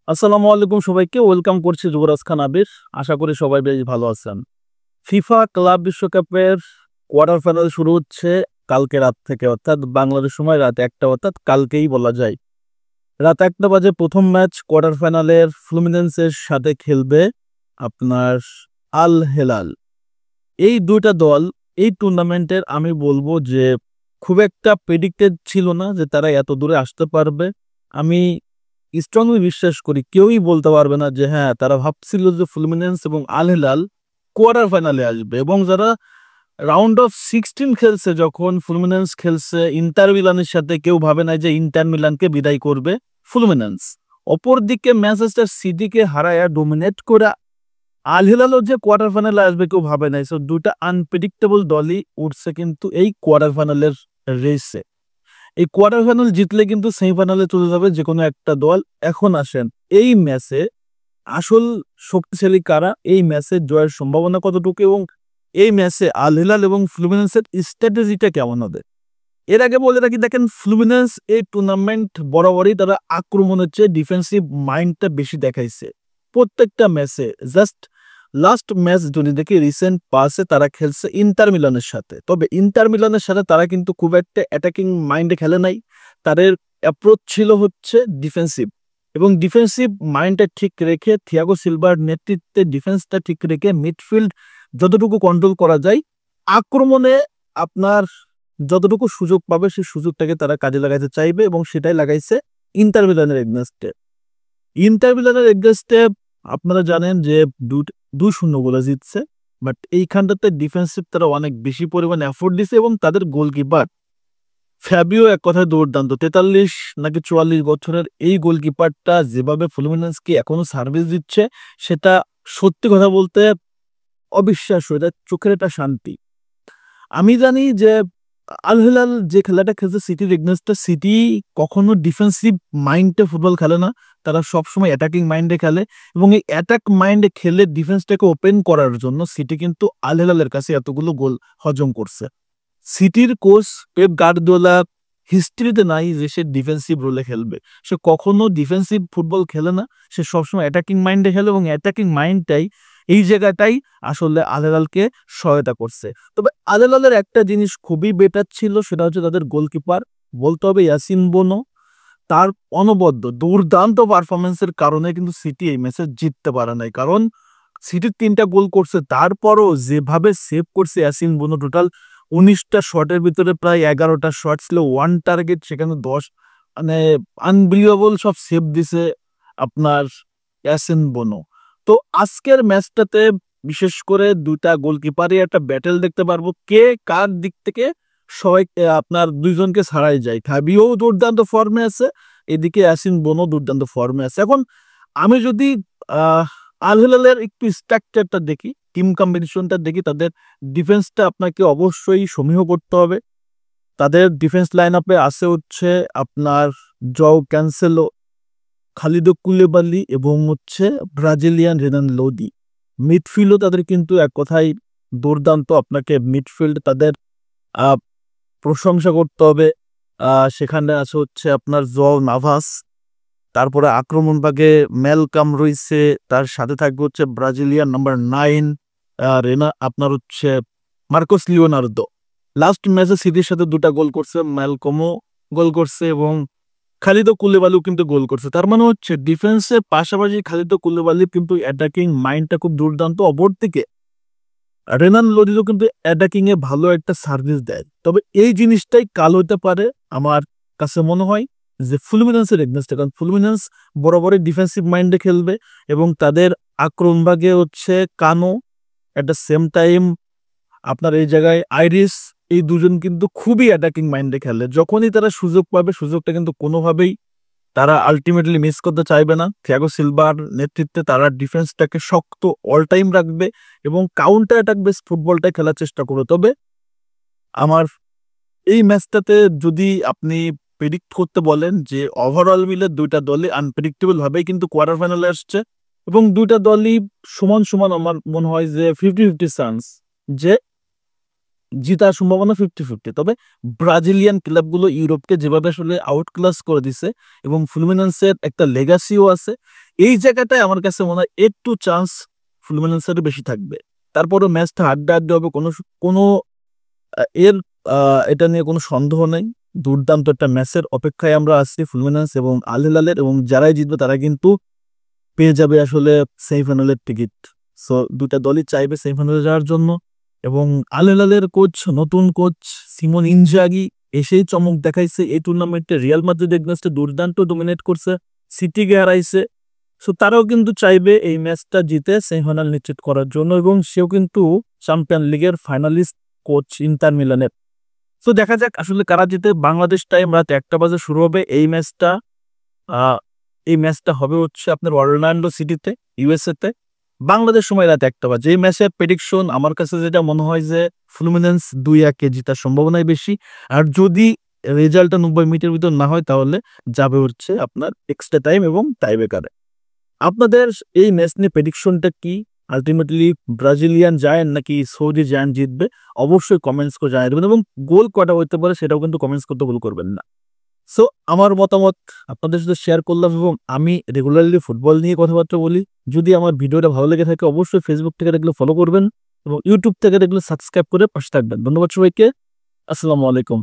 আসসালামু আলাইকুম সবাইকে ওয়েলকাম করছি যুবরাজ খান আবির। আশা করি সবাই বেশ ভালো আছেন। ফিফা ক্লাব বিশ্বকাপের কোয়ার্টার ফাইনাল শুরু হচ্ছে কালকে রাত থেকে, অর্থাৎ বাংলাদেশ সময় রাত 1টা, অর্থাৎ কালকেই বলা যায়। রাত 1টা বাজে প্রথম ম্যাচ কোয়ার্টার ফাইনালের ফ্লুমিনেন্সের সাথে খেলবে আপনার আল হেলাল। এই দুইটা দল এই টুর্নামেন্টের আমি বলবো যে খুব একটা প্রেডিক্টেড ছিল না যে তারা এত দূরে আসতে পারবে। আমি স্ট্রংলি বিশ্বাস করি কেউই বলতে পারবে না যে হ্যাঁ তারা ভাবছিল যে ফ্লুমিনেন্স এবং আল হিলাল কোয়ার্টার ফাইনালে আসবে। এবং যারা রাউন্ড অফ 16 খেলছে, যখন ফ্লুমিনেন্স খেলছে ইন্টার মিলানের সাথে, কেউ ভাবে নাই যে ইন্টার মিলানকে বিদায় করবে ফ্লুমিনেন্স। অপরদিকে ম্যানচেস্টার সিটিকে হারায়া ডোমিনেট করে আল হিলালও যে কোয়ার্টার ফাইনালে আসবে কেউ ভাবে নাই। সো দুটা আনপ্রেডিক্টেবল দলই উঠছে কিন্তু এই কোয়ার্টার ফাইনালের রেসে। এই কোয়ার্টার ফাইনাল জিতলে কিন্তু সেমিফাইনালে চলে যাবে যে কোনো একটা দল। এখন আসেন এই ম্যাচে আসল শক্তিশালী কারা, এই ম্যাচে জয়ের সম্ভাবনা কতটুকু, এবং এই ম্যাচে আল হিলাল এবং ফ্লুমিনেন্সের স্ট্র্যাটেজিটা কেমন হবে। এর আগে বলে রাখি, দেখেন ফ্লুমিনেন্স এই টুর্নামেন্ট বরাবরই তারা আক্রমণের চেয়ে ডিফেন্সিভ মাইন্ডটা বেশি দেখাইছে প্রত্যেকটা ম্যাচে। জাস্ট লাস্ট ম্যাচ যদি দেখি রিসেন্ট পাসে তারা খেলছে ইন্টার মিলানের সাথে, তবে ইন্টার মিলানের সাথে তারা কিন্তু খুব একটা অ্যাটাকিং মাইন্ডে খেলে নাই। তাদের অ্যাপ্রোচ ছিল হচ্ছে ডিফেন্সিভ, এবং ডিফেন্সিভ মাইন্ডটা ঠিক রেখে থিয়াগো সিলভার নেতৃত্বে ডিফেন্সটা ঠিক রেখে মিডফিল্ড যতটুকু কন্ট্রোল করা যায়, আক্রমণে আপনার যতটুকু সুযোগ পাবে সেই সুযোগটাকে তারা কাজে লাগাইতে চাইবে, এবং সেটাই লাগাইছে ইন্টার মিলানের এগেইনস্টে। ইন্টার মিলানের এগেইনস্টে আপনারা জানেন যে 2-0 গোলে জিতছে, বাট এইখানটাতে ডিফেন্সিভ তারা অনেক বেশি পরিমাণে এফোর্ট দিছে, এবং তাদের গোলকিপার ফ্যাবিও এক কথায় দুর্দান্ত। 43 নাকি 44 বছরের এই গোলকিপারটা যেভাবে ফ্লুমিনেন্সকে এখনো সার্ভিস দিচ্ছে, সেটা সত্যি কথা বলতে অবিশ্বাস্য। এটা চোখের একটা শান্তি। আমি জানি যে আল হিলাল যে খেলাটা খেলছে সিটির এগেইনস্টে, সিটি কখনো ডিফেন্সিভ মাইন্ডে ফুটবল খেলে না, তারা সবসময় অ্যাটাকিং মাইন্ডে খেলে, এবং এই অ্যাটাক মাইন্ডে খেলে ডিফেন্সটাকে ওপেন করার জন্য সিটি কিন্তু আল হিলালের কাছে এতগুলো গোল হজম করছে। সিটির কোচ পেপ গার্দিওলা হিস্ট্রিতে নাই যে সে ডিফেন্সিভ রোলে খেলবে। সে কখনো ডিফেন্সিভ ফুটবল খেলে না, সে সবসময় অ্যাটাকিং মাইন্ডে খেলে, এবং অ্যাটাকিং মাইন্ডটাই এই জায়গাটাই আসলে আল হিলালকে সহায়তা করছে। তবে আল হিলালের একটা জিনিস খুবই বেটার ছিল, সেটা হচ্ছে তাদের গোলকিপার। বলতে হবে ইয়াসিন বোনো, তার অনবদ্য দুর্দান্ত পারফরমেন্সের কারণে কিন্তু সিটি এই ম্যাচে জিততে পারে নাই। কারণ সিটির 3টা গোল করছে, তারপরও যেভাবে সেভ করছে ইয়াসিন বোনো, টোটাল 19টা শটের ভিতরে প্রায় 11টা শট ছিল, 1 টার্গেট, সেখানে 10, মানে আনবিলিভেবল সব সেভ দিছে আপনার ইয়াসিন বোনো। তো আজকের ম্যাচটাতে বিশেষ করে দুইটা গোলকিপারই একটা ব্যাটেল দেখতে পারবো, কে কার দিক থেকে সবাই আপনার দুইজনকে ছাড়াই যায়। ফাবিও দুর্দান্ত ফর্মে আছে, এদিকে ইয়াসিন বোনো দুর্দান্ত ফর্মে আছে। এখন আমি যদি আল হিলালের একটু স্ট্রাকচারটা দেখি, টিম কম্বিনেশনটা দেখি, তাদের ডিফেন্সটা আপনাকে অবশ্যই সমীহ করতে হবে। তাদের ডিফেন্স লাইন আপে আছে হচ্ছে আপনার জও ক্যান্সেলো, খালিদো কুলিবালি এবং হচ্ছে ব্রাজিলিয়ান রেনান লোদি। মিডফিল্ডও তাদের কিন্তু এক কথায় দুর্দান্ত। আপনাকে মিডফিল্ড তাদের প্রশংসা করতে হবে। সেখানে আছে হচ্ছে আপনার জোয়াও নাভাস, তারপরে আক্রমণ ভাগে ম্যালকাম রয়েছে, তার সাথে থাকবে হচ্ছে ব্রাজিলিয়ান নাম্বার 9 রেনা আপনার হচ্ছে মার্কোস লিওনার্দো। লাস্ট ম্যাচে সিটির সাথে 2টা গোল করছে, ম্যালকমও গোল করছে এবং খালিদো কুলিবালিও কিন্তু গোল করছে। তার মানে হচ্ছে ডিফেন্সের পাশাপাশি খালিদো কুলিবালি কিন্তু অ্যাটাকিং মাইন্ডটা খুব দুর্দান্ত। অপরদিকে রেনান লোদিও কিন্তু অ্যাটাকিং এ ভালো একটা সার্ভিস দেয়। তবে এই জিনিসটাই কাল হইতে পারে আমার কাছে মনে হয় যে ফ্লুমিনেন্সের এগেইনস্টে, কারণ ফ্লুমিনেন্স বরাবরই ডিফেন্সিভ মাইন্ডে খেলবে, এবং তাদের আক্রমণ ভাগে হচ্ছে কানো, এট দ্য সেম টাইম আপনার এই জায়গায় আইরিস, এই দুজন কিন্তু খুবই অ্যাটাকিং মাইন্ডে খেলে। যখনই তারা সুযোগ পাবে, সুযোগটা কিন্তু কোনোভাবেই তারা আলটিমেটলি মিস করতে চাইবে না। থিয়াগো সিলভার নেতৃত্বে তারা ডিফেন্সটাকে শক্ত অল টাইম রাখবে এবং কাউন্টার অ্যাটাক বেস ফুটবলটাই খেলার চেষ্টা করবে। তবে আমার এই ম্যাচটাতে যদি আপনি প্রেডিক্ট করতে বলেন যে ওভারঅল মিলে দুইটা দলই আনপ্রেডিক্টেবল ভাবেই কিন্তু কোয়ার্টার ফাইনালে আসছে, এবং দুইটা দলই সমান সমান, আমার মনে হয় যে 50-50 চান্স যে জিতার সম্ভাবনা 50-50। তবে ব্রাজিলিয়ান ক্লাবগুলো ইউরোপকে যেভাবে আসলে আউট ক্লাস করে দিছে, এবং ফ্লুমিনেন্সের একটা লেগাসিও আছে, এই জায়গাটায় আমার কাছে মনে হয় একটু চান্স ফ্লুমিনেন্সের বেশি থাকবে। তারপরও ম্যাচটা হাড্ডাহাড্ডি হবে, কোনো এর এটা নিয়ে কোনো সন্দেহ নেই। দুর্দান্ত একটা ম্যাচের অপেক্ষায় আমরা আছি ফ্লুমিনেন্স এবং আল হিলালের, এবং যারাই জিতবে তারা কিন্তু পেয়ে যাবে আসলে সেমিফাইনালের টিকিট। সো দুটা দলই চাইবে সেমিফাইনালে যাওয়ার জন্য। এবং আল হিলালের কোচ, নতুন কোচ সিমন ইনজাগি এসেই চমক দেখাইছে এই টুর্নামেন্টে। রিয়াল মাদ্রিদ এগেইনস্টে দুর্দান্ত ডোমিনেট করছে, সিটিকে হারাইছে। সো তারাও কিন্তু চাইবে এই ম্যাচটা জিতে সেমিফাইনাল নিশ্চিত করার জন্য, এবং সেও কিন্তু চ্যাম্পিয়ন লিগের ফাইনালিস্ট কোচ ইন্টার মিলানের। সো দেখা যাক আসলে কারা জিতে। বাংলাদেশ টাইম রাত 1টা বাজে শুরু হবে এই ম্যাচটা। এই ম্যাচটা হবে হচ্ছে আপনার অরল্যান্ডো সিটিতে, ইউএসএ তে, বাংলাদেশ সময় রাত 1টা বাজে। এই ম্যাচের প্রেডিকশন আমার কাছে যেটা মনে হয় যে ফ্লুমিনেন্স 2-1 জিতার সম্ভাবনাই বেশি। আর যদি রেজাল্টটা 90 মিনিটের ভিতর না হয় তাহলে যাবে হচ্ছে আপনার এক্সট্রা টাইম এবং টাইব্রেকারে। আপনাদের এই ম্যাচ নিয়ে প্রেডিকশনটা কি? আলটিমেটলি ব্রাজিলিয়ান জায়ান্ট নাকি সৌদি জায়ান্ট জিতবে? অবশ্যই কমেন্টস করে জানিয়ে দেবেন, এবং গোল কটা হতে পারে সেটাও কিন্তু কমেন্টস করতে ভুল করবেন না। সো আমার মতামত আপনাদের সাথে শেয়ার করলাম, এবং আমি রেগুলারলি ফুটবল নিয়ে কথাবার্তা বলি। যদি আমার ভিডিওটা ভালো লেগে থাকে অবশ্যই ফেসবুক থেকে দেখলে ফলো করবেন, এবং ইউটিউব থেকে দেখলে সাবস্ক্রাইব করে পাশে থাকবেন। ধন্যবাদ সবাইকে। আসসালামু আলাইকুম।